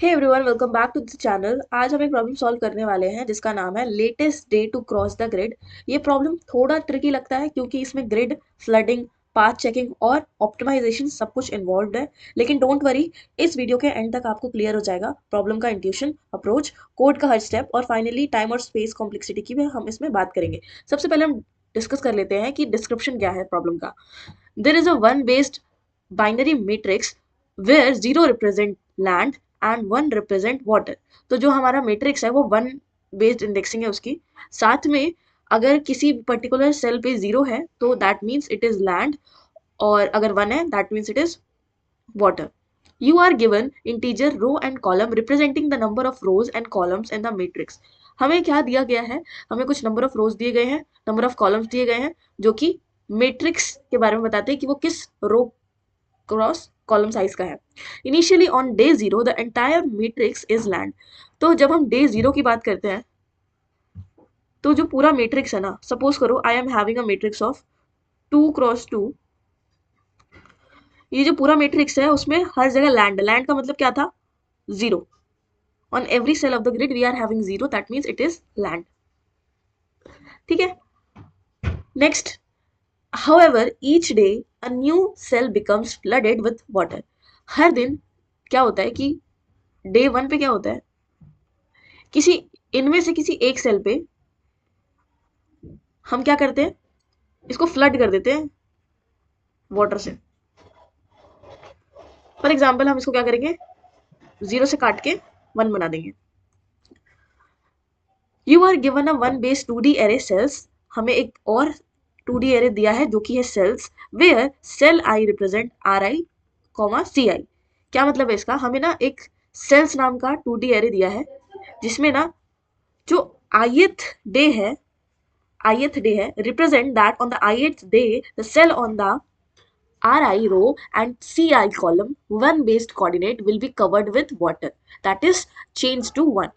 Hey everyone, welcome back to the channel. आज हम एक प्रॉब्लम सॉल्व करने वाले हैं जिसका नाम है latest day to cross the grid. ये प्रॉब्लम थोड़ा ट्रिकी लगता है क्योंकि इसमें ग्रिड, फ्लडिंग, पाथ चेकिंग और ऑप्टिमाइजेशन सब कुछ इन्वॉल्व है, लेकिन डोंट वरी, इस वीडियो के एंड तक आपको क्लियर हो जाएगा प्रॉब्लम का इंट्यूशन, अप्रोच, कोड का हर स्टेप और फाइनली टाइम और स्पेस कॉम्प्लेक्सिटी की भी हम इसमें बात करेंगे। सबसे पहले हम डिस्कस कर लेते हैं कि डिस्क्रिप्शन क्या है प्रॉब्लम का। There is a one based binary matrix where zero represent land and one represent water. तो जो हमारा मैट्रिक्स है वो वन बेस्ड इंडेक्सिंग है उसकी। साथ में अगर किसी पर्टिकुलर सेल पे जीरो है तो that means it is land, और अगर वन है that means it is water. You are given integer row and column representing the number of rows and columns in the matrix. हमें क्या दिया गया है? हमें कुछ नंबर ऑफ रोज दिए गए हैं, नंबर ऑफ कॉलम्स दिए गए हैं, जो कि मैट्रिक्स के बारे में बताते हैं कि वो किस रो क्रॉस कॉलम साइज का है। Initially on day zero the entire matrix is land. तो जब हम डे जीरो की बात करते हैं तो जो पूरा मैट्रिक्स है ना, सपोज करो I am having a matrix of 2 cross 2। ये जो पूरा मैट्रिक्स है उसमें हर जगह लैंड, लैंड का मतलब क्या था? Zero. On every cell of the grid we are having zero, that means it is land. ठीक है, next, however each day a new cell becomes flooded with water. हर दिन क्या होता है कि डे वन पे क्या होता है, किसी इनमें से किसी एक सेल पे हम क्या करते हैं, इसको फ्लड कर देते हैं वाटर से। फॉर एग्जाम्पल हम इसको क्या करेंगे, जीरो से काट के वन बना देंगे। You are given a one base 2D array cells. हमें एक और 2D एरे दिया है जो कि है cells, where cell I represent RI, CI। क्या मतलब है इसका? हमें ना एक सेल्स नाम का 2D एरे दिया है जिसमें ना जो ith डे है represent that on the ith day the cell on the RI row and CI column one based coordinate will be covered with water, that is changed to 1.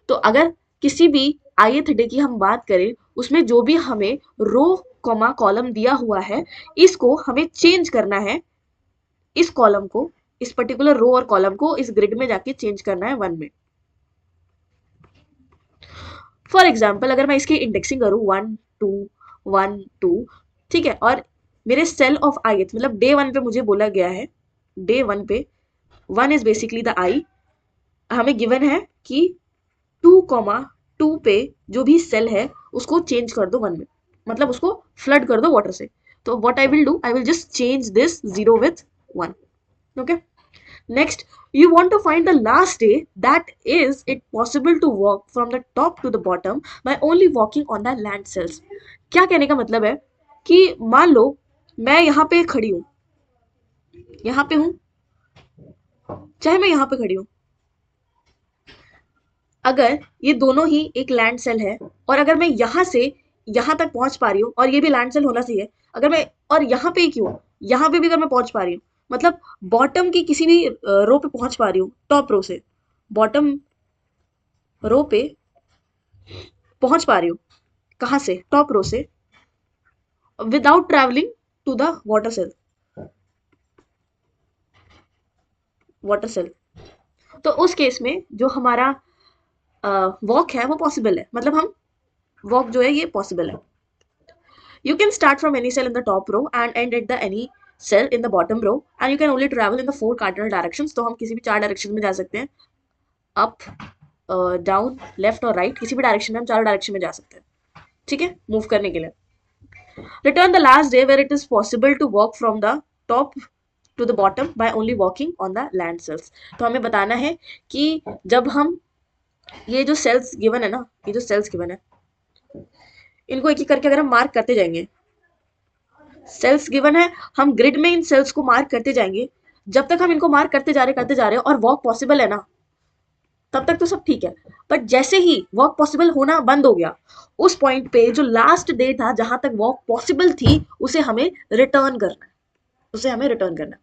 तो अगर किसी भी ith डे की हम बात करें उसमें जो भी हमें रो कॉमा कॉलम दिया हुआ है इसको हमें चेंज करना है, इस कॉलम को, इस पर्टिकुलर रो और कॉलम को इस ग्रिड में जाके चेंज करना है वन में। फॉर एग्जाम्पल अगर मैं इसकी इंडेक्सिंग करूँ 1 2 1 2, ठीक है, और मेरे सेल ऑफ ith मतलब डे वन पे मुझे बोला गया है, डे वन पे वन इज बेसिकली द आई, हमें गिवन है कि 2 2 पे जो भी सेल है उसको चेंज कर दो वन में, मतलब उसको फ्लड कर दो वाटर से। तो what I will do, I will just change this zero with one. Okay, next, you want to find the last day, that is it possible to walk from the top to the bottom by only walking on the land cells. क्या कहने का मतलब है कि मान लो मैं यहाँ पे खड़ी हूँ, यहाँ पे हूँ, चाहे मैं यहाँ पे खड़ी हूँ, अगर ये दोनों ही एक लैंड सेल है और अगर मैं यहाँ से यहाँ तक पहुंच पा रही हूँ और ये भी लैंड सेल होना चाहिए, अगर मैं, और यहाँ पे क्यों, यहाँ पे भी अगर मैं पहुंच पा रही हूँ, मतलब बॉटम की किसी भी रो पे पहुंच पा रही हूँ, टॉप रो से बॉटम रो पे पहुंच पा रही हूँ, कहाँ से? टॉप रो से, without travelling to the water cell. तो उस केस में जो हमारा वॉक है वो पॉसिबल है, मतलब हम वॉक जो है ये पॉसिबल है। You can start from any cell in the top row and end at the any cell in the bottom row and you can only travel in the 4 cardinal directions. तो हम किसी भी 4 direction में जा सकते हैं, up, down, left और right, किसी भी डायरेक्शन में हम 4 डायरेक्शन में जा सकते हैं, ठीक है, मूव करने के लिए। Return the last day where it is possible to walk from the top to the bottom by only walking on the land cells. तो हमें बताना है कि जब हम ये जो सेल्स गिवन है ना, ये जो सेल्स गिवन है इनको एक एक करके अगर हम मार्क करते जाएंगे, सेल्स गिवन है, हम ग्रिड में इन सेल्स को मार्क करते जाएंगे, जब तक हम इनको मार्क करते जा रहे और वॉक पॉसिबल है ना, तब तक तो सब ठीक है। बट जैसे ही वॉक पॉसिबल होना बंद हो गया, उस पॉइंट पे जो लास्ट डे था जहां तक वॉक पॉसिबल थी उसे हमें रिटर्न करना है, उसे हमें रिटर्न करना है।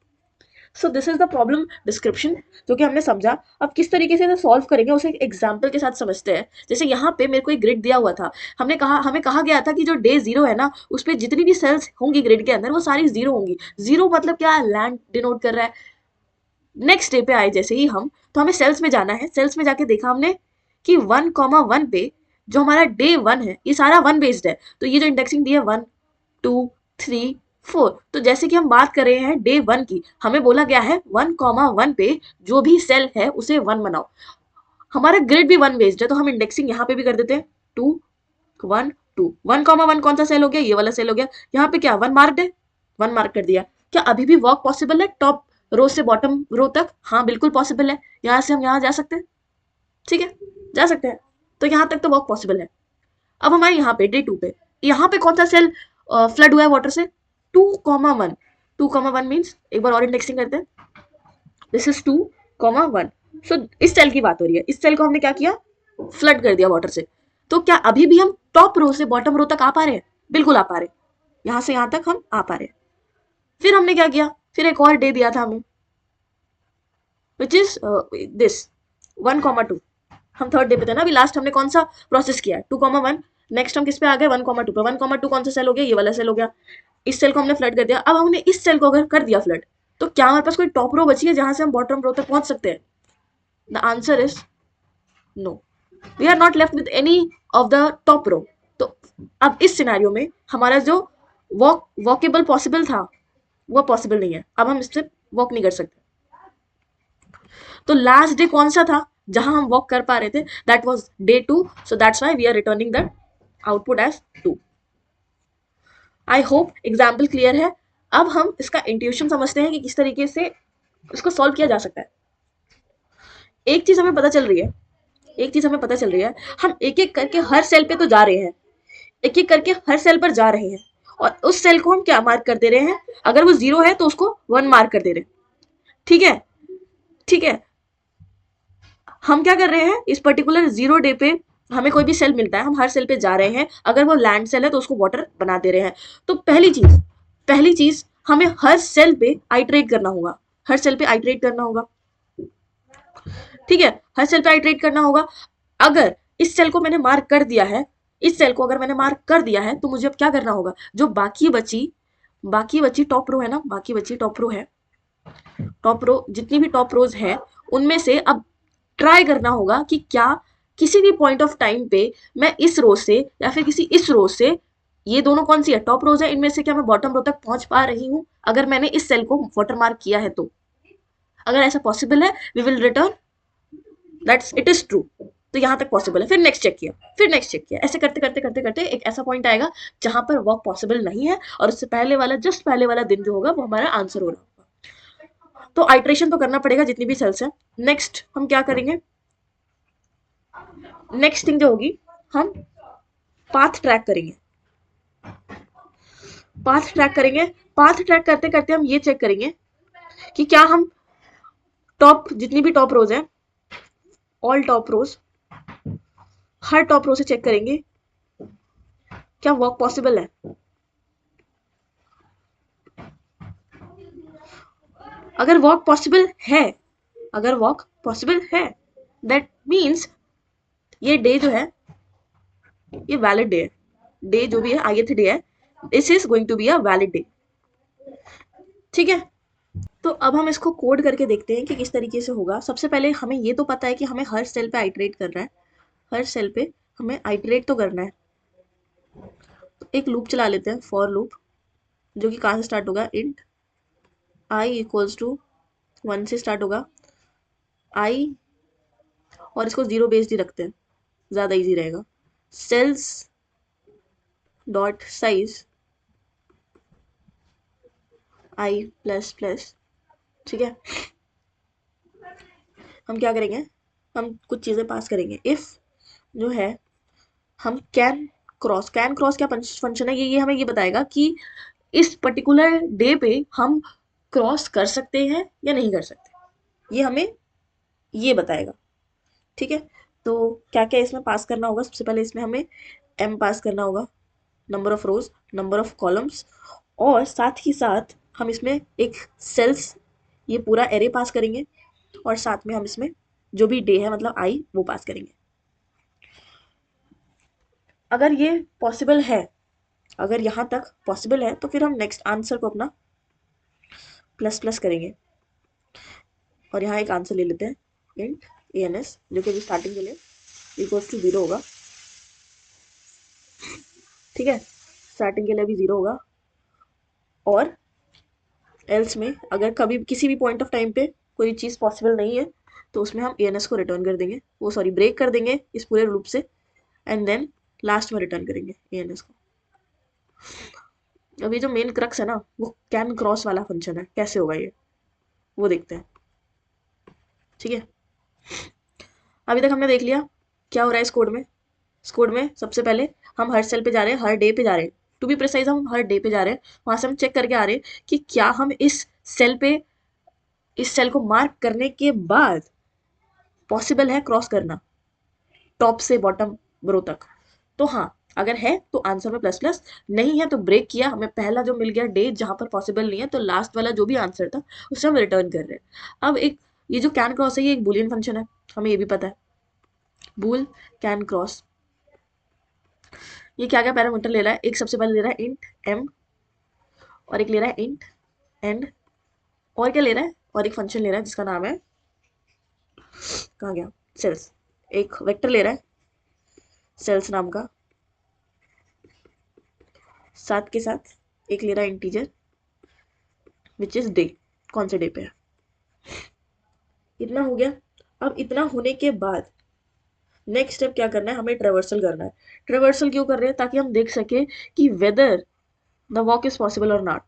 So this is the problem description जो कि हमने समझा। अब किस तरीके से सॉल्व करेंगे उसे एग्जाम्पल के साथ समझते हैं। जैसे यहाँ पे मेरे को एक ग्रिड दिया हुआ था, हमें कहा गया था कि जो डे जीरो है ना उस पर जितनी भी सेल्स होंगी ग्रिड के अंदर वो सारी जीरो होंगी। जीरो मतलब क्या? लैंड डिनोट कर रहा है। नेक्स्ट डे पे आए जैसे ही हम, तो हमें सेल्स में जाना है। सेल्स में जाके देखा हमने कि 1,1 पे जो हमारा डे 1 है ये सारा 1 बेस्ड है, तो ये जो इंडेक्सिंग दी है 1 2 3 4, तो जैसे कि हम बात कर रहे हैं डे 1 की, हमें बोला गया है 1,1 पे जो भी सेल है उसे 1 बनाओ। हमारा ग्रिड भी 1 बेस्ड है, तो हम इंडेक्सिंग यहाँ पे भी कर देते हैं 2 1 2। 1,1 कौन सा सेल हो गया, ये वाला सेल हो गया। यहाँ पे क्या 1 मार्क्ड है, 1 मार्क कर दिया। क्या अभी भी वर्क पॉसिबल है टॉप रो से बॉटम रो तक? हाँ बिल्कुल पॉसिबल है, यहाँ से हम यहाँ जा सकते हैं, ठीक है जा सकते हैं, तो यहाँ तक तो वर्क पॉसिबल है। अब हमारे यहाँ पे डे 2 पे, यहाँ पे कौन सा सेल फ्लड हुआ है वाटर से, 2,1। 2,1 मीन्स एक बार और इंडेक्सिंग करते हैं, दिस इज 2,1। सो इस सेल की बात हो रही है, इस सेल को हमने क्या किया, फ्लड कर दिया वाटर से। तो क्या अभी भी हम टॉप रो से बॉटम रो तक आ पा रहे हैं? बिल्कुल आ पा रहे हैं, यहां से यहां तक हम आ पा रहे हैं। फिर हमने क्या किया, फिर एक और डे दिया था हमें विच इज दिस 1,2। हम थर्ड डे पे थे ना अभी, लास्ट हमने कौन सा प्रोसेस किया है 2,1। नेक्स्ट हम किस पे आ गए 1,2 पे। 1,2 कौन सा सेल हो गया, ये वाला सेल हो गया। इस सेल को हमने फ्लड कर दिया। अब हमने इस सेल को अगर कर दिया फ्लड, तो क्या हमारे पास कोई टॉप रो बची है जहां से हम बॉटम रो तक पहुंच सकते हैं? The answer is no, we are not left with any of the top row. तो अब इस सिनेरियो में हमारा जो वॉकेबल पॉसिबल था वो पॉसिबल नहीं है, अब हम इससे वॉक नहीं कर सकते। तो लास्ट डे कौन सा था जहां हम वॉक कर पा रहे थे, that was day 2, so that's why we are returning the output as 2। I hope example clear है। अब हम इसका इंट्यूशन समझते हैं कि किस तरीके से इसको सॉल्व किया जा सकता है। एक चीज हमें पता चल रही है, एक चीज हमें पता चल रही है, हम एक एक करके हर सेल पे तो जा रहे हैं, एक एक करके हर सेल पर जा रहे हैं, और उस सेल को हम क्या मार्क कर दे रहे हैं, अगर वो 0 है तो उसको 1 मार्क कर दे रहे हैं, ठीक है ठीक है। हम क्या कर रहे हैं, इस पर्टिकुलर 0 डे पे हमें कोई भी सेल मिलता है, हम हर सेल पे जा रहे हैं, अगर वो लैंड सेल है तो उसको वाटर बना दे रहे हैं। तो पहली चीज हमें हर सेल पे आइटरेट करना होगा, हर सेल पे आइटरेट करना होगा, ठीक है हर सेल पे आइटरेट करना होगा। अगर इस सेल को मैंने मार्क कर दिया है, इस सेल को अगर मैंने मार्क कर दिया है, तो मुझे अब क्या करना होगा, जो बाकी बची टॉप रो है ना, बाकी बची टॉप रो है, टॉप रो जितनी भी टॉप रोज है उनमें से अब ट्राई करना होगा कि क्या किसी भी पॉइंट ऑफ टाइम पे मैं इस रो से या फिर किसी इस रो से, ये दोनों कौन सी है टॉप रोज है, इनमें से क्या मैं बॉटम रो तक पहुंच पा रही हूं, अगर मैंने इस सेल को वाटर मार्क किया है तो। अगर ऐसा पॉसिबल है we will return that's it is true, तो यहां तक पॉसिबल है। फिर नेक्स्ट चेक किया, फिर नेक्स्ट चेक किया, ऐसे करते करते करते करते एक ऐसा पॉइंट आएगा जहां पर वर्क पॉसिबल नहीं है, और उससे पहले वाला जस्ट पहले वाला दिन जो होगा वो हमारा आंसर हो रहा होगा। तो आइट्रेशन तो करना पड़ेगा जितनी भी सेल्स है। नेक्स्ट हम क्या करेंगे, नेक्स्ट थिंग जो होगी, हम पाथ ट्रैक करेंगे, पाथ ट्रैक करेंगे। पाथ ट्रैक करते करते हम ये चेक करेंगे कि क्या हम टॉप जितनी भी टॉप रोज है, ऑल टॉप रोज, हर टॉप रो से चेक करेंगे क्या वर्क पॉसिबल है। अगर वर्क पॉसिबल है, अगर वर्क पॉसिबल है, दैट मीन्स ये डे जो है ये वैलिड डे है, डे जो भी है ith डे है, this is going to be a valid day, ठीक है। तो अब हम इसको कोड करके देखते हैं कि किस तरीके से होगा। सबसे पहले हमें ये तो पता है कि हमें हर सेल पे आइटरेट करना है, हर सेल पे हमें आइटरेट तो करना है। तो एक लूप चला लेते हैं, फॉर लूप, जो कि कहाँ से स्टार्ट होगा, इंट i इक्वल्स टू 1 से स्टार्ट होगा, i, और इसको 0 बेस्ड ही रखते हैं, ज़्यादा इजी रहेगा। Cells dot size i plus plus, ठीक है। हम क्या करेंगे, हम कुछ चीज़ें पास करेंगे। इफ़ जो है हम कैन क्रॉस क्या फंक्शन है, ये हमें ये बताएगा कि इस पर्टिकुलर डे पे हम क्रॉस कर सकते हैं या नहीं कर सकते, ये हमें ये बताएगा, ठीक है। तो क्या क्या इसमें पास करना होगा, सबसे पहले इसमें हमें m पास करना होगा, number of rose, number of columns, और साथ ही साथ हम इसमें एक सेल्स, ये पूरा एरे पास करेंगे, और साथ में हम इसमें जो भी डे है मतलब i वो पास करेंगे। अगर ये पॉसिबल है, अगर यहाँ तक पॉसिबल है, तो फिर हम नेक्स्ट आंसर को अपना प्लस प्लस करेंगे, और यहाँ एक आंसर ले लेते हैं इंट ans जो कि अभी स्टार्टिंग के लिए इक्वल्स टू 0 होगा, ठीक है, स्टार्टिंग के लिए अभी 0 होगा। और एल्स में अगर कभी किसी भी पॉइंट ऑफ टाइम पे कोई चीज़ पॉसिबल नहीं है तो उसमें हम ans को रिटर्न कर देंगे, वो सॉरी ब्रेक कर देंगे इस पूरे लूप से, एंड देन लास्ट में रिटर्न करेंगे ans को। अभी जो मेन क्रक्स है ना वो कैन क्रॉस वाला फंक्शन है, कैसे होगा ये वो देखते हैं, ठीक है। अभी तक हमने देख लिया क्या हो रहा है इस कोड में। इस कोड में सबसे पहले हम हर सेल पे जा रहे हैं, हर डे पे जा रहे हैं, टू बी प्रिसाइज हम हर डे पे जा रहे हैं, वहां से हम चेक करके आ रहे हैं कि क्या हम सेल पे इस सेल को मार्क करने के बाद पॉसिबल है क्रॉस करना टॉप से बॉटम रो तक। तो हाँ, अगर है तो आंसर में प्लस प्लस, नहीं है तो ब्रेक किया, हमें पहला जो मिल गया डे जहां पर पॉसिबल नहीं है, तो लास्ट वाला जो भी आंसर था उसे हम रिटर्न कर रहे हैं। अब एक ये जो कैन क्रॉस है ये एक बुलियन फंक्शन है, हमें ये भी पता है, बूल कैन क्रॉस। ये क्या क्या पैरामीटर ले रहा है, एक सबसे पहले ले रहा है इंट एम, और एक ले रहा है इंट एंड, और क्या ले रहा है, और एक फंक्शन ले रहा है जिसका नाम है, कहाँ गया, सेल्स। एक वेक्टर ले रहा है सेल्स नाम का, साथ के साथ एक ले रहा है इंटीजर विच इज डे, कौन से डे पे है। इतना हो गया। अब इतना होने के बाद नेक्स्ट स्टेप क्या करना है, हमें ट्रेवर्सल करना है। ट्रेवर्सल क्यों कर रहे हैं, ताकि हम देख सके कि whether the walk is possible और नॉट।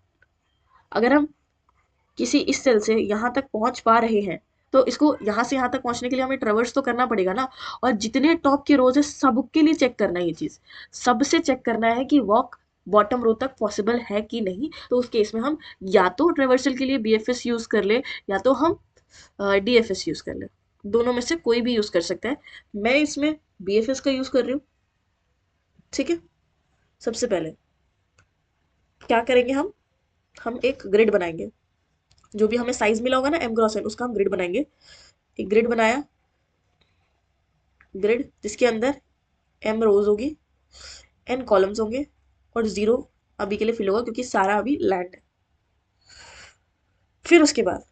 अगर हम किसी इस सेल से यहाँ तक पहुंच पा रहे हैं तो इसको यहाँ से यहाँ तक पहुंचने के लिए हमें ट्रेवर्स तो करना पड़ेगा ना, और जितने टॉप के रोज है सबके लिए चेक करना है, ये चीज सबसे चेक करना है कि वॉक बॉटम रो तक पॉसिबल है कि नहीं। तो उस केस में हम या तो ट्रेवर्सल के लिए BFS यूज कर ले, या तो हम DFS यूज कर ले, दोनों में से कोई भी यूज कर सकता है। मैं इसमें BFS का यूज कर रही हूँ, ठीक है। सबसे पहले क्या करेंगे, हम एक ग्रिड बनाएंगे, जो भी हमें साइज मिला होगा ना m क्रॉस n, उसका हम ग्रिड बनाएंगे। एक ग्रिड बनाया, ग्रिड जिसके अंदर m रोज होगी, n कॉलम्स होंगे, और 0 अभी के लिए फिल होगा क्योंकि सारा अभी लैंड है। फिर उसके बाद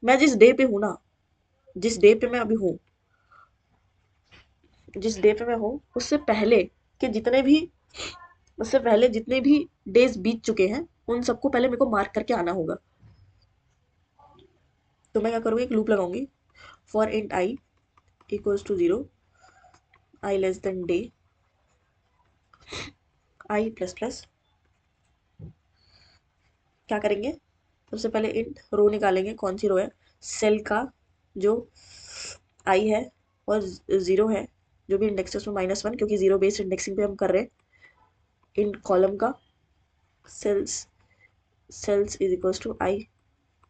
मैं जिस डे पे हूं ना, जिस डे पे मैं अभी हूं, जिस डे पे मैं हूं उससे पहले के जितने भी, उससे पहले जितने भी डेज बीत चुके हैं उन सबको पहले मेरे को मार्क करके आना होगा। तो मैं क्या करूँगी, एक लूप लगाऊंगी, for int I equals to 0, I less than day, I plus plus. क्या करेंगे, सबसे पहले इंट रो निकालेंगे, कौन सी रो है, सेल का जो आई है और 0 है, जो भी इंडेक्स है उसमें -1, क्योंकि 0 बेस्ड इंडेक्सिंग पे हम कर रहे हैं। इंट कॉलम का cells, cells is equals to I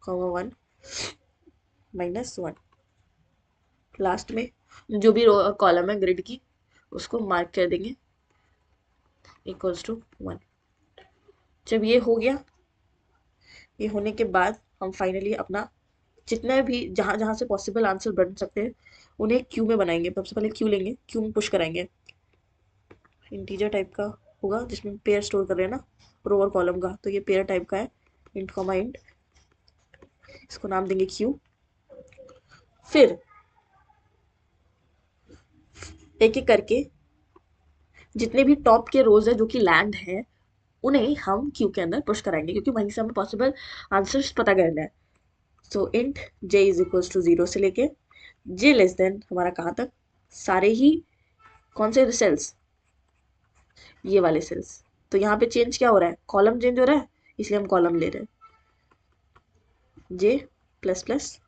comma 1 -1। Last में जो भी रो कॉलम है ग्रिड की उसको मार्क कर देंगे इक्वल्स टू 1। जब ये हो गया, ये होने के बाद हम फाइनली अपना जितना भी जहाँ जहाँ से पॉसिबल आंसर बन सकते हैं उन्हें क्यू में बनाएंगे। सबसे पहले क्यू लेंगे, क्यू में पुश कराएंगे, इंटीजर टाइप का होगा जिसमें पेयर स्टोर कर रहे हैं ना रो और कॉलम का, तो ये पेयर टाइप का है, इंट कॉमा इंट, इसको नाम देंगे क्यू। फिर एक एक करके जितने भी टॉप के रोज है जो कि लैंड है उन्हें हम क्यू के अंदर पुश कराएंगे, क्योंकि वहीं से हमें पॉसिबल आंसर्स पता करना है। So int J is equals to 0 से लेके जे लेस देन हमारा कहाँ तक, सारे ही कौन से सेल्स, ये वाले सेल्स। तो यहाँ पे चेंज क्या हो रहा है, कॉलम चेंज हो रहा है, इसलिए हम कॉलम ले रहे हैं, जे प्लस प्लस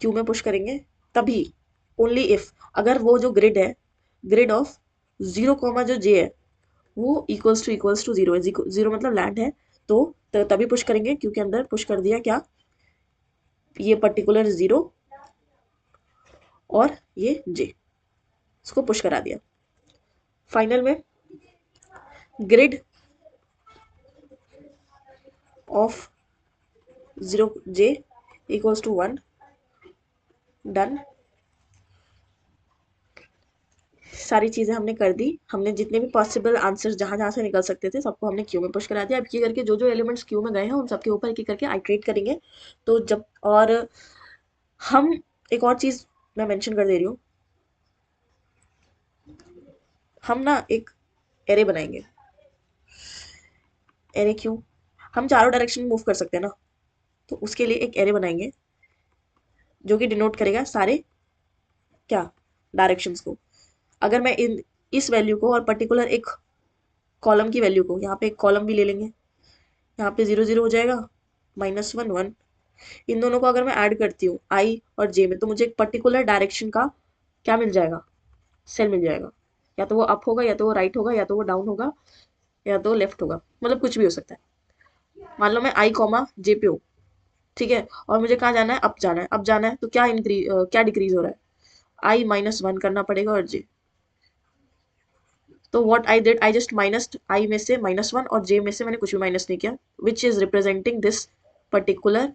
क्यू में पुश करेंगे तभी, ओनली इफ अगर वो जो ग्रिड है, ग्रिड ऑफ 0 कॉमा जो जे है वो इक्वल्स टू 0 है, 0 मतलब लैंड है, तो तभी पुश करेंगे। क्यू के अंदर पुश कर दिया क्या, ये पर्टिकुलर 0 और ये जे, इसको पुश करा दिया। फाइनल में grid of 0 J equals to 1, done. सारी चीज़ें हमने कर दी, हमने जितने भी पॉसिबल आंसर्स जहाँ जहाँ से निकल सकते थे सबको हमने क्यू में पुश करा दिया। अब ये करके जो जो एलिमेंट्स क्यू में गए हैं उन सबके ऊपर एक एक करके आइट्रेट करेंगे। तो जब और हम एक और चीज मैं मेंशन कर दे रही हूँ, हम ना एक एरे बनाएंगे। एरे क्यों? हम चारों डायरेक्शन में मूव कर सकते हैं ना, तो उसके लिए एक एरे बनाएंगे जो कि डिनोट करेगा सारे क्या डायरेक्शंस को। अगर मैं इन इस वैल्यू को और पर्टिकुलर एक कॉलम की वैल्यू को, यहाँ पे एक कॉलम भी ले लेंगे, यहाँ पे 0 0 हो जाएगा, -1 1, इन दोनों को अगर मैं ऐड करती हूँ आई और जे में, तो मुझे एक पर्टिकुलर डायरेक्शन का क्या मिल जाएगा, सेल मिल जाएगा। या तो वो अप होगा, या तो वो राइट होगा, या तो वो डाउन होगा, या तो लेफ्ट होगा, मतलब कुछ भी हो सकता है। मान लो मैं आई कॉमा जे पे हूँ, ठीक है, और मुझे कहाँ जाना है, अप जाना है। अप जाना है तो क्या क्या डिक्रीज हो रहा है, आई -1 करना पड़ेगा और जे। तो what I did, I just minus I में से -1 और जे में से मैंने कुछ भी माइनस नहीं किया, which is representing this particular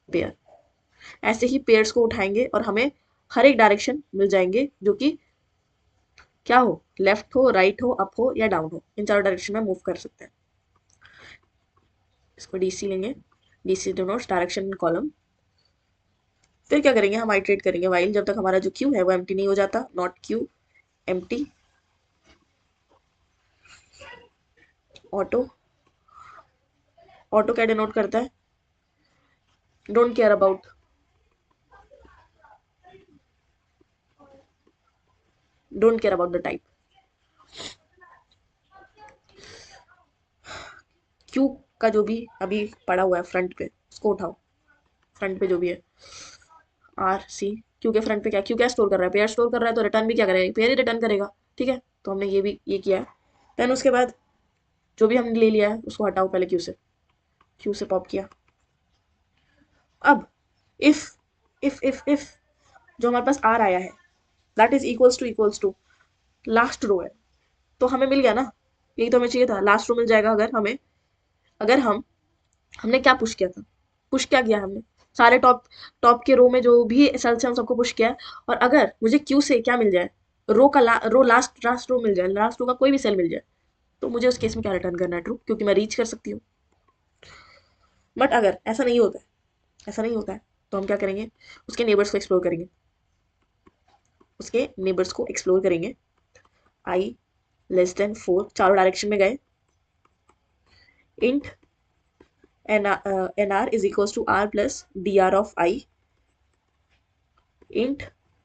pair. ऐसे ही पेयर्स को उठाएंगे और हमें हर एक डायरेक्शन मिल जाएंगे जो कि क्या हो, लेफ्ट हो, राइट हो, अप हो या डाउन हो, इन चारों डायरेक्शन में मूव कर सकते हैं। इसको डीसी लेंगे, DC denotes direction in column. फिर क्या करेंगे, हम आइट्रेट करेंगे वाइल जब तक हमारा जो क्यू है वो एम्प्टी नहीं हो जाता, not Q empty auto. Auto क्या डिनोट करता है, don't care about, don't care about the type. Q का जो भी अभी पड़ा हुआ है फ्रंट पे उसको उठाओ, फ्रंट पे जो भी है आर सी। क्यू के फ्रंट पे क्या, क्यू क्या स्टोर कर रहा है, पेयर स्टोर कर रहा है, तो रिटर्न भी क्या करेगा, पेयर ही रिटर्न करेगा। ठीक है, तो हमने ये भी ये किया है। देन उसके बाद जो भी हमने ले लिया है उसको हटाओ पहले क्यू से, क्यू से पॉप किया। अब इफ इफ जो हमारे पास आर आया है that is equals to last row है, तो हमें मिल गया ना, यही तो हमें चाहिए था, लास्ट रो मिल जाएगा। अगर हमें, अगर हमने क्या पुश किया था, पुश क्या किया हमने, सारे टॉप टॉप के रो में जो भी सेल्स है उन सबको पुश किया है। और अगर मुझे क्यू से क्या मिल जाए, रो लास्ट रो मिल जाए, लास्ट रो का कोई भी सेल मिल जाए, तो मुझे उस केस में क्या रिटर्न करना है, ट्रू, क्योंकि मैं रीच कर सकती हूँ। बट अगर ऐसा नहीं होता है, ऐसा नहीं होता है, तो हम क्या करेंगे, उसके नेबर्स को एक्सप्लोर करेंगे, उसके नेबर्स को एक्सप्लोर करेंगे। आई <4 चारों डायरेक्शन में गए, int nr is equals to r plus dr of I, int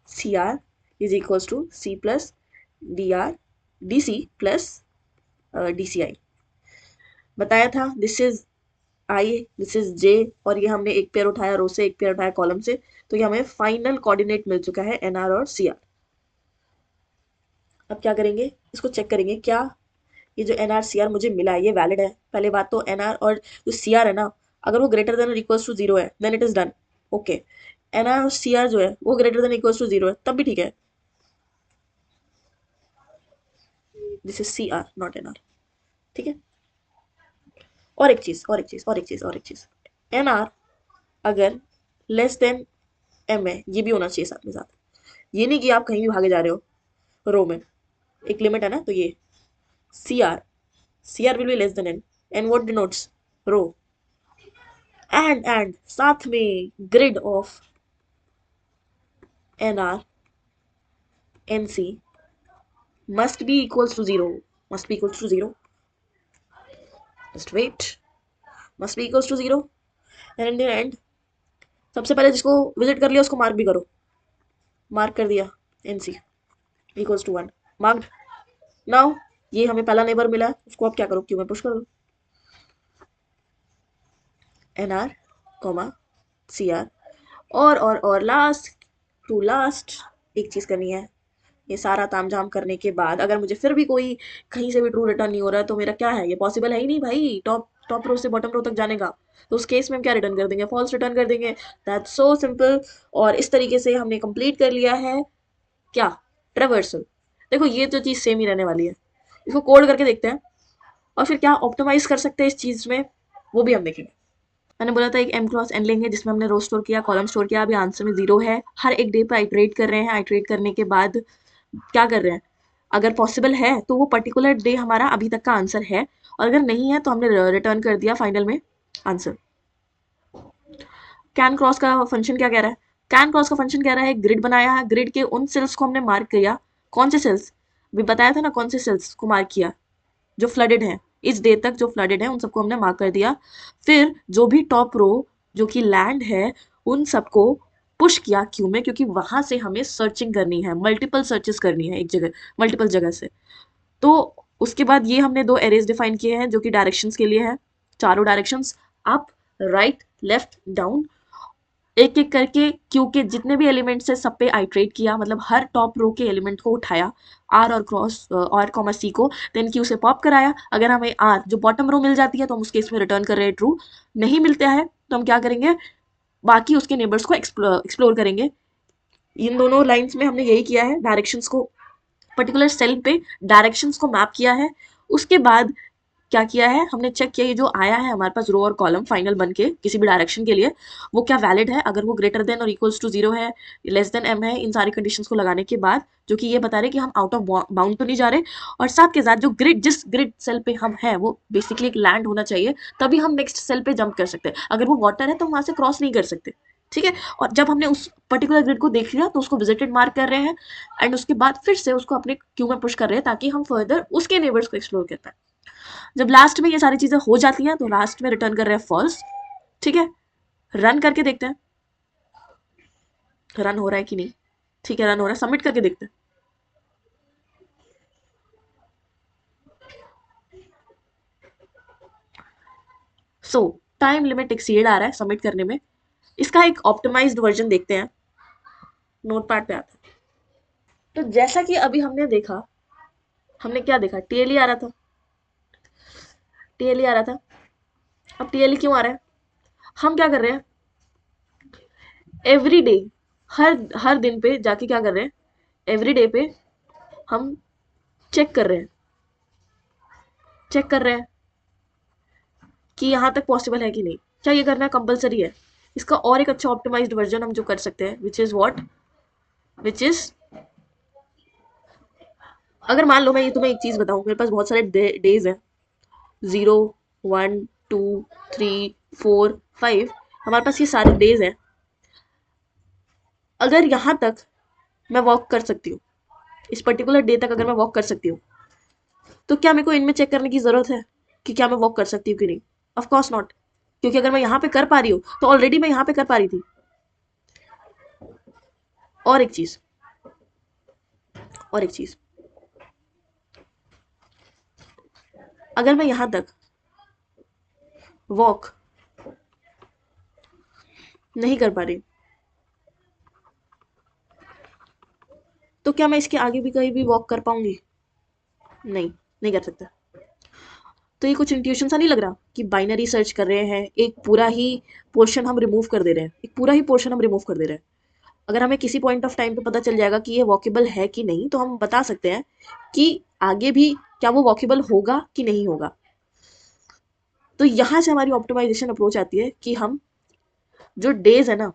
cr is equals to c plus dr dc plus dci। बताया था this is I, this is J, और ये हमने एक पेयर उठाया रो से, एक पेयर उठाया कॉलम से, तो ये हमें फाइनल कोऑर्डिनेट मिल चुका है nr और cr। अब क्या करेंगे, इसको चेक करेंगे क्या ये जो एन आर सी आर मुझे मिला है ये वैलिड है। पहले बात तो एन आर और जो सी आर है ना, अगर वो ग्रेटर देन इक्वल्स टू 0 है then it is done, okay. N R और सी आर जो है वो ग्रेटर देन इक्वल्स टू 0 है तब भी ठीक है, this is C R not N R. ठीक है, और एक चीज और एक चीज और एक चीज और एक चीज, एन आर अगर लेस देन एम है, ये भी होना चाहिए साथ में साथ। ये नहीं कि आप कहीं भी भागे जा रहे हो रो में, एक लिमिट है ना, तो ये C R will be less than N, N what denotes, row, and साथ में grid of N R N C must be equals to 0, must be equals to 0, just wait, must be equals to 0, and in the end सबसे पहले जिसको visit कर लिया उसको mark भी करो, मार्क कर दिया, N C equals to 1 marked. Now ये हमें पहला नेबर मिला, उसको आप क्या करो, क्यों में पुश कर दो, N R comma C R, और लास्ट टू लास्ट एक चीज करनी है। ये सारा तामझाम करने के बाद अगर मुझे फिर भी कोई कहीं से भी ट्रू रिटर्न नहीं हो रहा है, तो मेरा क्या है, ये पॉसिबल है ही नहीं भाई टॉप टॉप रो से बॉटम रो तक जाने का। तो उस केस में हम क्या रिटर्न कर देंगे, फॉल्स रिटर्न कर देंगे, दैट्स सो सिंपल। और इस तरीके से हमने कंप्लीट कर लिया है क्या, ट्रेवर्सल। देखो ये तो चीज़ सेम ही रहने वाली है, इसको कोड करके देखते हैं और फिर क्या ऑप्टिमाइज कर सकते हैं इस चीज़ में, वो भी हम देखेंगे। मैंने बोला था एक m क्रॉस n लेंगे जिसमें हमने रो स्टोर किया, कॉलम स्टोर किया, अभी आंसर में 0 है। हर एक डे पर आइट्रेट कर रहे हैं, आइट्रेट करने के बाद क्या कर रहे हैं, अगर पॉसिबल है तो वो पर्टिकुलर डे हमारा अभी तक का आंसर है, और अगर नहीं है तो हमने रिटर्न कर दिया फाइनल में आंसर। कैन क्रॉस का फंक्शन क्या कह रहा है, कैन क्रॉस का फंक्शन कह रहा है ग्रिड बनाया है, ग्रिड के उन सेल्स को हमने मार्क किया, कौन से सेल्स, भी बताया था ना कौन से सेल्स को मार्क किया, जो फ्लडेड है, इस डे तक जो फ्लडेड है उन सबको हमने मार्क कर दिया। फिर जो भी टॉप रो जो कि लैंड है उन सबको पुश किया क्यू में, क्योंकि वहां से हमें सर्चिंग करनी है, मल्टीपल सर्चेस करनी है एक जगह, मल्टीपल जगह से। तो उसके बाद ये हमने दो एरेज डिफाइन किए हैं जो कि डायरेक्शंस के लिए है, चारों directions, up, right, left, down. एक एक करके क्यू के जितने भी एलिमेंट्स है सब पे आइट्रेट किया, मतलब हर टॉप रो के एलिमेंट को उठाया, आर और क्रॉस आर कॉमा सी को, देन क्यू से पॉप कराया। अगर हमें आर जो बॉटम रो मिल जाती है तो हम उस केस में रिटर्न कर रहे हैं ट्रू, नहीं मिलता है तो हम क्या करेंगे, बाकी उसके नेबर्स को एक्सप्लोर करेंगे। इन दोनों लाइंस में हमने यही किया है, डायरेक्शंस को, पर्टिकुलर सेल पे डायरेक्शंस को मैप किया है। उसके बाद क्या किया है, हमने चेक किया ये जो आया है हमारे पास रो और कॉलम फाइनल बन के किसी भी डायरेक्शन के लिए, वो क्या वैलिड है, अगर वो ग्रेटर देन और इक्वल्स टू 0 है, लेस देन m है, इन सारी कंडीशंस को लगाने के बाद जो कि ये बता रहे कि हम आउट ऑफ बाउंड तो नहीं जा रहे, और साथ के साथ जो ग्रिड, जिस ग्रिड सेल पे हम हैं वो बेसिकली एक लैंड होना चाहिए, तभी हम नेक्स्ट सेल पे जंप कर सकते हैं। अगर वो वाटर है तो वहां से क्रॉस नहीं कर सकते, ठीक है। और जब हमने उस पर्टिकुलर ग्रिड को देख लिया तो उसको विजिटेड मार्क कर रहे हैं, एंड उसके बाद फिर से उसको अपने क्यू में पुश कर रहे हैं ताकि हम फर्दर उसके नेबर्स को एक्सप्लोर कर पाए। जब लास्ट में ये सारी चीजें हो जाती हैं तो लास्ट में रिटर्न कर रहे हैं फॉल्स, ठीक है। रन करके देखते हैं रन हो रहा है कि नहीं, ठीक है रन हो रहा है, सबमिट करके देखते हैं। सो टाइम लिमिट एक्सीड आ रहा है सबमिट करने में। इसका एक ऑप्टिमाइज्ड वर्जन देखते हैं, नोटपैड पे आता है। तो जैसा कि अभी हमने देखा, हमने क्या देखा, टीएलई आ रहा था, टीएलई आ रहा था। अब टीएलई क्यों आ रहा है, हम क्या कर रहे हैं, एवरी डे, हर हर दिन पे जाके क्या कर रहे हैं, एवरी डे पे हम चेक कर रहे हैं, चेक कर रहे हैं कि यहाँ तक पॉसिबल है कि नहीं। क्या ये करना कंपलसरी है? इसका और एक अच्छा ऑप्टिमाइज्ड वर्जन हम जो कर सकते हैं, which is what, which is, अगर मान लो मैं ये तुम्हें एक चीज बताऊं, मेरे पास बहुत सारे डेज हैं, 0, 1, 2, 3, 4, 5, हमारे पास ये सारे डेज हैं। अगर यहाँ तक मैं वॉक कर सकती हूँ, इस पर्टिकुलर डे तक अगर मैं वॉक कर सकती हूँ, तो क्या मेरे को इनमें चेक करने की जरूरत है कि क्या मैं वॉक कर सकती हूँ कि नहीं? ऑफ कोर्स नॉट, क्योंकि अगर मैं यहाँ पे कर पा रही हूँ तो ऑलरेडी मैं यहाँ पे कर पा रही थी। और एक चीज, और एक चीज, अगर मैं यहां तक वॉक नहीं कर पा रही तो क्या मैं इसके आगे भी कहीं भी वॉक कर पाऊंगी? नहीं, नहीं कर सकता। तो ये कुछ इंट्यूशन सा नहीं लग रहा कि बाइनरी सर्च कर रहे हैं, एक पूरा ही पोर्शन हम रिमूव कर दे रहे हैं, एक पूरा ही पोर्शन हम रिमूव कर दे रहे हैं। अगर हमें किसी पॉइंट ऑफ टाइम पे पता चल जाएगा कि ये वॉकेबल है कि नहीं, तो हम बता सकते हैं कि आगे भी क्या वो वॉकेबल होगा कि नहीं होगा। तो यहां से हमारी ऑप्टिमाइजेशन अप्रोच आती है कि हम जो डेज है ना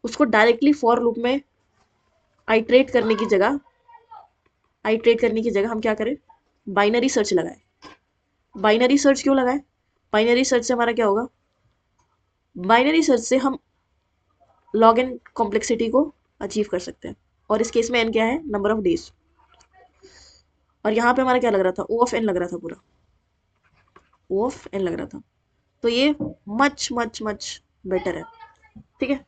उसको डायरेक्टली फॉर लूप में आइट्रेट करने की जगह, आइट्रेट करने की जगह हम क्या करें, बाइनरी सर्च लगाए। बाइनरी सर्च क्यों लगाए? बाइनरी सर्च से हमारा क्या होगा, बाइनरी सर्च से हम लॉग इन कॉम्प्लेक्सिटी को अचीव कर सकते हैं। और इस केस में एन क्या है, नंबर ऑफ डेज। और यहाँ पे हमारा क्या लग रहा था, ओ ऑफ एन लग रहा था, पूरा ओ ऑफ एन लग रहा था। तो ये मच मच मच बेटर है, ठीक है।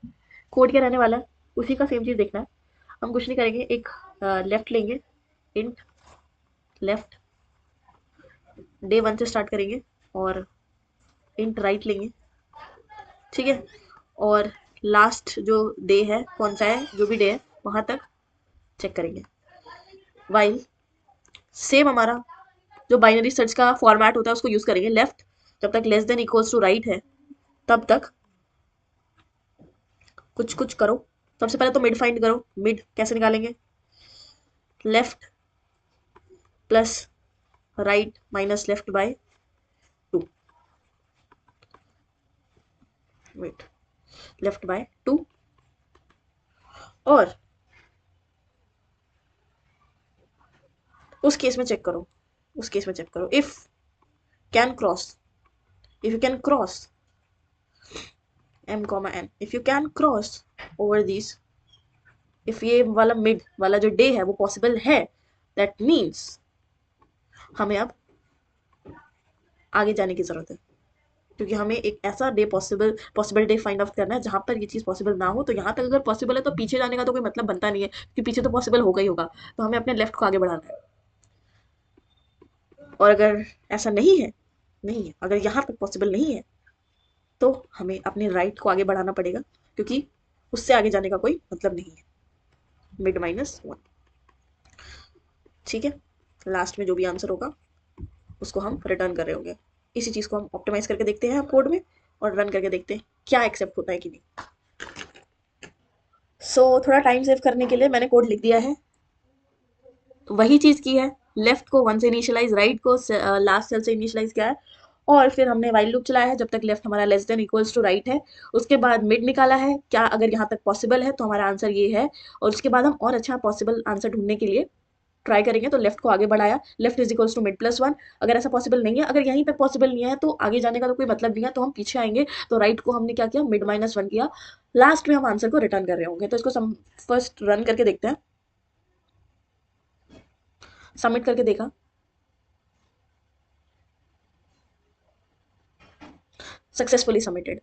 कोड क्या रहने वाला है, उसी का सेम चीज देखना है। हम कुछ नहीं करेंगे, एक लेफ्ट लेंगे, इंट लेफ्ट, डे 1 से स्टार्ट करेंगे, और इंट राइट लेंगे, ठीक है। और लास्ट जो डे है कौन सा है, जो भी डे है वहां तक चेक करेंगे। वाइल सेम हमारा जो बाइनरी सर्च का फॉर्मेट होता है उसको यूज करेंगे, लेफ्ट जब तक less than equals to right है तब तक कुछ कुछ करो। सबसे पहले तो मिड फाइंड करो, मिड कैसे निकालेंगे, left plus right minus left by 2, wait, left by 2। और उस केस में चेक करो, उस केस में चेक करो, if can cross, if you can cross m comma n, if you can cross over this, if ये वाला मिड वाला जो डे है वो पॉसिबल है, दैट मीन्स हमें अब आगे जाने की जरूरत है, क्योंकि हमें एक ऐसा day possible day find out करना है जहां पर ये चीज़ पॉसिबल ना हो। तो यहाँ तक अगर पॉसिबल है तो पीछे जाने का तो कोई मतलब बनता नहीं है, क्योंकि पीछे तो पॉसिबल होगा ही होगा। तो हमें अपने लेफ्ट को आगे बढ़ाना है। और अगर ऐसा नहीं है, अगर यहाँ तक पॉसिबल नहीं है तो हमें अपने राइट को आगे बढ़ाना पड़ेगा, क्योंकि उससे आगे जाने का कोई मतलब नहीं है। मिड माइनस वन, ठीक है। लास्ट में जो भी आंसर होगा उसको हम रिटर्न कर रहे होंगे। इसी चीज़ को हम ऑप्टिमाइज करके देखते हैं कोड में, और रन करके देखते हैं क्या एक्सेप्ट होता है कि नहीं। थोड़ा टाइम सेव करने के लिए मैंने कोड लिख दिया है। वही चीज़ की है, लेफ्ट को 1 से इनिशियलाइज, राइट को लास्ट सेल से इनिशियलाइज किया है, और फिर हमने वाइल लूप चलाया है जब तक लेफ्ट हमारा less than equals to right है। उसके बाद मिड निकाला है, क्या अगर यहाँ तक पॉसिबल है तो हमारा आंसर ये है। और उसके बाद हम और अच्छा पॉसिबल आंसर ढूंढने के लिए ट्राई करेंगे, तो लेफ्ट को आगे बढ़ाया, left is equals to mid plus one. अगर ऐसा पॉसिबल नहीं है, अगर यहीं तक पॉसिबल नहीं है तो आगे जाने का तो कोई मतलब नहीं है, तो हम पीछे आएंगे। तो राइट को हमने क्या किया, मिड माइनस वन किया। लास्ट में हम आंसर को रिटर्न कर रहे होंगे। तो इसको फर्स्ट रन करके देखते हैं। सबमिट करके देखा, सक्सेसफुली सबमिटेड।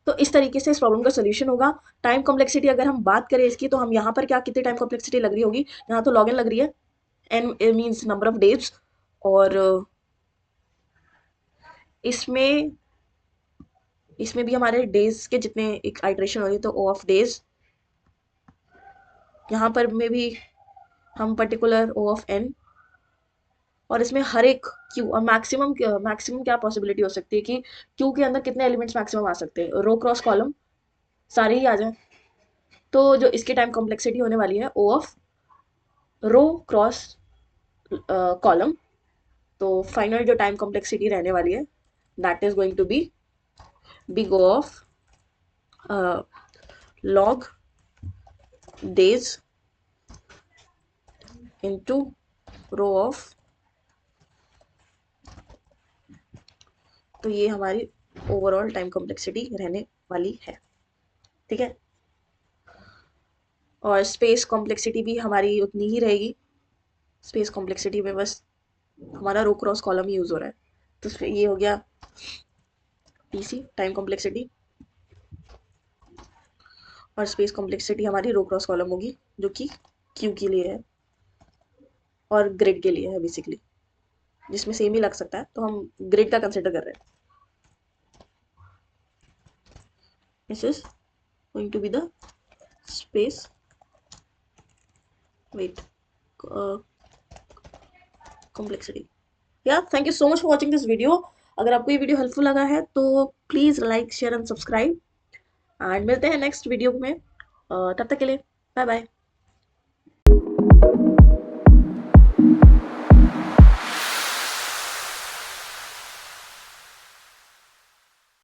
तो इस तरीके से इस प्रॉब्लम का सोल्यूशन होगा। टाइम कॉम्प्लेक्सिटी अगर हम बात करें इसकी, तो हम यहाँ पर क्या कितनी टाइम कॉम्प्लेक्सिटी लग रही होगी, यहाँ तो लॉग एन लग रही है, N means number of days. और इसमें इसमें भी हमारे डेज के जितने एक आइट्रेशन हो रही है, तो ओ ऑफ डेज। यहाँ पर में भी हम पर्टिकुलर ओ ऑफ एन, और इसमें हर एक क्यू, और मैक्सिमम मैक्सिमम क्या पॉसिबिलिटी हो सकती है कि क्यू के अंदर कितने एलिमेंट्स मैक्सिमम आ सकते हैं, रो क्रॉस कॉलम सारे ही आ जाए। तो जो इसकी टाइम कॉम्प्लेक्सिटी होने वाली है O of row cross column, तो फाइनल जो टाइम कॉम्प्लेक्सिटी रहने वाली है that is going to be big O of log days into row of, तो ये हमारी ओवरऑल टाइम कॉम्प्लेक्सिटी रहने वाली है, ठीक है। और स्पेस कॉम्प्लेक्सिटी भी हमारी उतनी ही रहेगी। स्पेस कॉम्प्लेक्सिटी में बस हमारा रो क्रॉस कॉलम ही यूज हो रहा है। तो ये हो गया टीसी टाइम कॉम्प्लेक्सिटी, और स्पेस कॉम्प्लेक्सिटी हमारी रो क्रॉस कॉलम होगी, जो कि क्यू के लिए है और ग्रिड के लिए है बेसिकली, जिसमें सेम ही लग सकता है, तो हम ग्रिड का कंसिडर कर रहे हैं। This is going to be the space wait complexity. या thank you so much for watching this video. अगर आपको ये वीडियो हेल्पफुल लगा है तो please like share and subscribe, and मिलते हैं नेक्स्ट वीडियो में। तब तक के लिए बाय बाय।